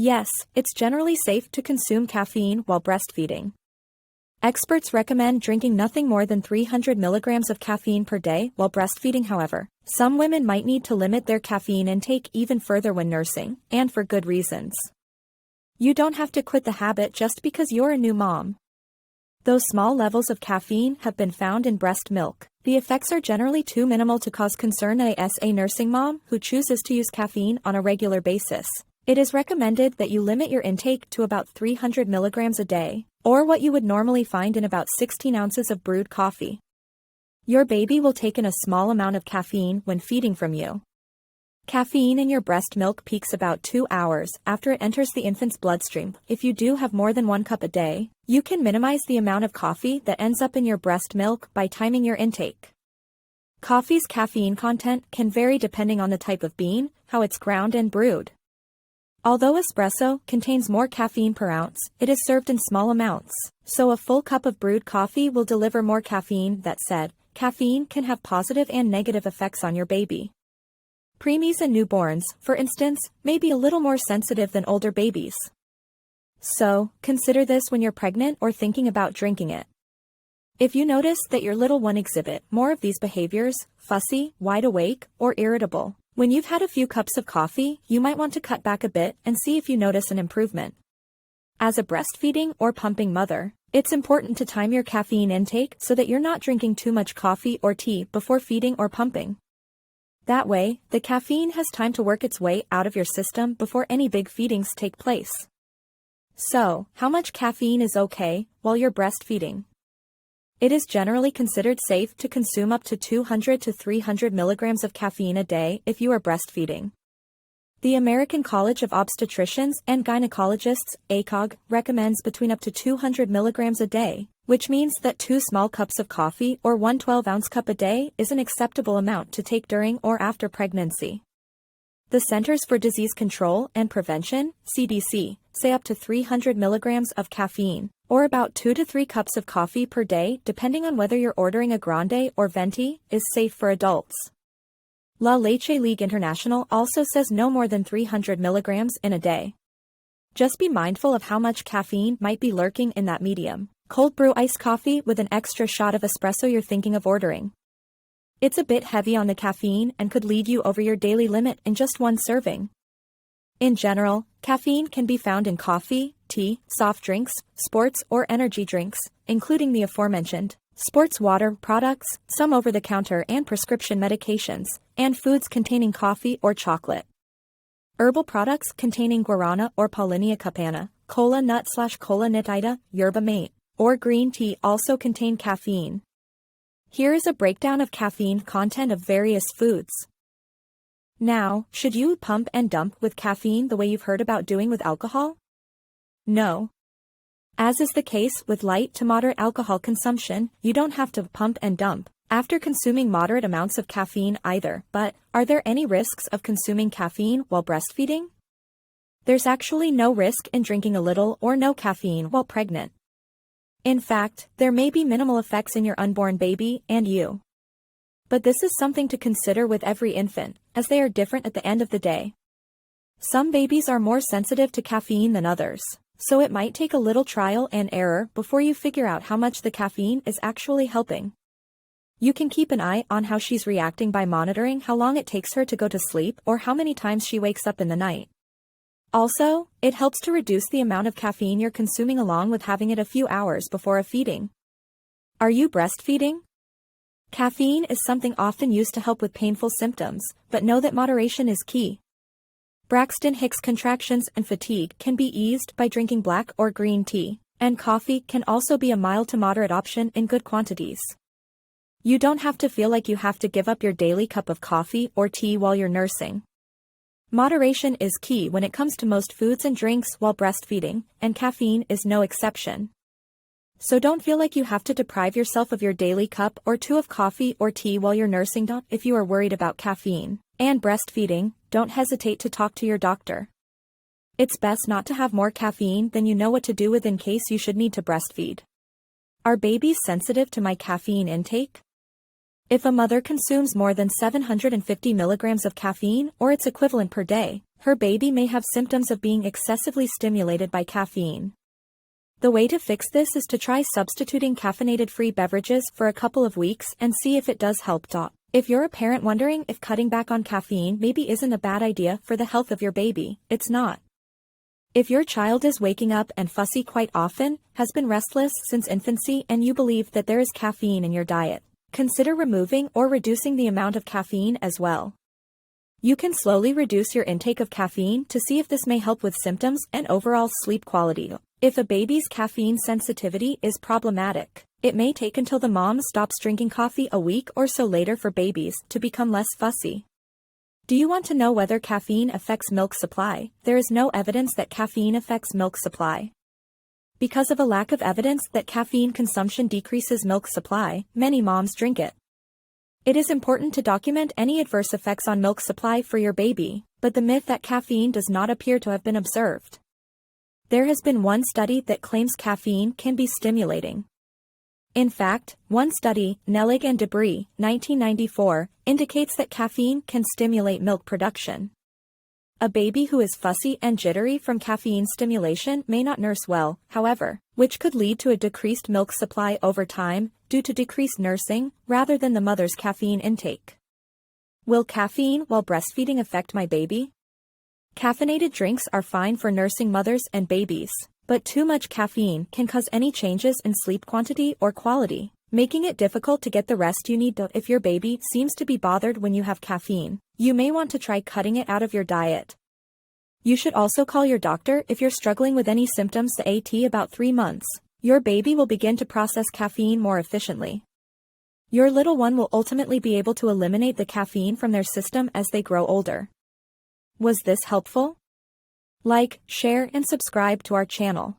Yes, it's generally safe to consume caffeine while breastfeeding. Experts recommend drinking nothing more than 300 milligrams of caffeine per day while breastfeeding. However, some women might need to limit their caffeine intake even further when nursing, and for good reasons. You don't have to quit the habit just because you're a new mom. Though small levels of caffeine have been found in breast milk, the effects are generally too minimal to cause concern. As a nursing mom who chooses to use caffeine on a regular basis, it is recommended that you limit your intake to about 300 milligrams a day, or what you would normally find in about 16 ounces of brewed coffee. Your baby will take in a small amount of caffeine when feeding from you. Caffeine in your breast milk peaks about 2 hours after it enters the infant's bloodstream. If you do have more than 1 cup a day, you can minimize the amount of coffee that ends up in your breast milk by timing your intake. Coffee's caffeine content can vary depending on the type of bean, how it's ground and brewed. Although espresso contains more caffeine per ounce, it is served in small amounts, so a full cup of brewed coffee will deliver more caffeine. That said, caffeine can have positive and negative effects on your baby. Preemies and newborns, for instance, may be a little more sensitive than older babies. So, consider this when you're pregnant or thinking about drinking it. If you notice that your little one exhibit more of these behaviors, fussy, wide awake, or irritable, when you've had a few cups of coffee, you might want to cut back a bit and see if you notice an improvement. As a breastfeeding or pumping mother, it's important to time your caffeine intake so that you're not drinking too much coffee or tea before feeding or pumping. That way, the caffeine has time to work its way out of your system before any big feedings take place. So, how much caffeine is okay while you're breastfeeding? It is generally considered safe to consume up to 200 to 300 milligrams of caffeine a day if you are breastfeeding. The American College of Obstetricians and Gynecologists, ACOG, recommends between up to 200 milligrams a day, which means that 2 small cups of coffee or 1 12-ounce cup a day is an acceptable amount to take during or after pregnancy. The Centers for Disease Control and Prevention, CDC, say up to 300 milligrams of caffeine, or about 2 to 3 cups of coffee per day depending on whether you're ordering a grande or venti, is safe for adults. La Leche League International also says no more than 300 milligrams in a day. Just be mindful of how much caffeine might be lurking in that medium cold brew iced coffee with an extra shot of espresso you're thinking of ordering. It's a bit heavy on the caffeine and could lead you over your daily limit in just 1 serving. In general, caffeine can be found in coffee, tea, soft drinks, sports or energy drinks, including the aforementioned sports water products, some over-the-counter and prescription medications, and foods containing coffee or chocolate. Herbal products containing guarana or Paulinia capana, cola nut/cola nitida, yerba mate, or green tea also contain caffeine. Here is a breakdown of caffeine content of various foods. Now, should you pump and dump with caffeine the way you've heard about doing with alcohol? No. As is the case with light to moderate alcohol consumption, you don't have to pump and dump after consuming moderate amounts of caffeine either. But, are there any risks of consuming caffeine while breastfeeding? There's actually no risk in drinking a little or no caffeine while pregnant. In fact, there may be minimal effects in your unborn baby and you. But this is something to consider with every infant, as they are different at the end of the day. Some babies are more sensitive to caffeine than others, so it might take a little trial and error before you figure out how much the caffeine is actually helping. You can keep an eye on how she's reacting by monitoring how long it takes her to go to sleep or how many times she wakes up in the night. Also, it helps to reduce the amount of caffeine you're consuming along with having it a few hours before a feeding. Are you breastfeeding? Caffeine is something often used to help with painful symptoms, but know that moderation is key. Braxton Hicks contractions and fatigue can be eased by drinking black or green tea, and coffee can also be a mild to moderate option in good quantities. You don't have to feel like you have to give up your daily cup of coffee or tea while you're nursing. Moderation is key when it comes to most foods and drinks while breastfeeding, and caffeine is no exception. So don't feel like you have to deprive yourself of your daily cup or 2 of coffee or tea while you're nursing. If you are worried about caffeine and breastfeeding, don't hesitate to talk to your doctor. It's best not to have more caffeine than you know what to do with in case you should need to breastfeed. Are babies sensitive to my caffeine intake? If a mother consumes more than 750 milligrams of caffeine or its equivalent per day, Her baby may have symptoms of being excessively stimulated by caffeine. The way to fix this is to try substituting caffeinated-free beverages for a couple of weeks and see if it does help. If you're a parent wondering if cutting back on caffeine maybe isn't a bad idea for the health of your baby, it's not. If your child is waking up and fussy quite often, has been restless since infancy, and you believe that there is caffeine in your diet, consider removing or reducing the amount of caffeine as well. You can slowly reduce your intake of caffeine to see if this may help with symptoms and overall sleep quality. If a baby's caffeine sensitivity is problematic, it may take until the mom stops drinking coffee a week or so later for babies to become less fussy. Do you want to know whether caffeine affects milk supply? There is no evidence that caffeine affects milk supply. Because of a lack of evidence that caffeine consumption decreases milk supply, many moms drink it. It is important to document any adverse effects on milk supply for your baby, but the myth that caffeine does not appear to have been observed. There has been one study that claims caffeine can be stimulating. In fact, one study, Nellig and Debris, 1994, indicates that caffeine can stimulate milk production. A baby who is fussy and jittery from caffeine stimulation may not nurse well, however, which could lead to a decreased milk supply over time due to decreased nursing rather than the mother's caffeine intake. Will caffeine while breastfeeding affect my baby? Caffeinated drinks are fine for nursing mothers and babies, but too much caffeine can cause any changes in sleep quantity or quality, making it difficult to get the rest you need. If your baby seems to be bothered when you have caffeine, you may want to try cutting it out of your diet. You should also call your doctor if you're struggling with any symptoms. At about 3 months, your baby will begin to process caffeine more efficiently. Your little one will ultimately be able to eliminate the caffeine from their system as they grow older. Was this helpful? Like, share, and subscribe to our channel.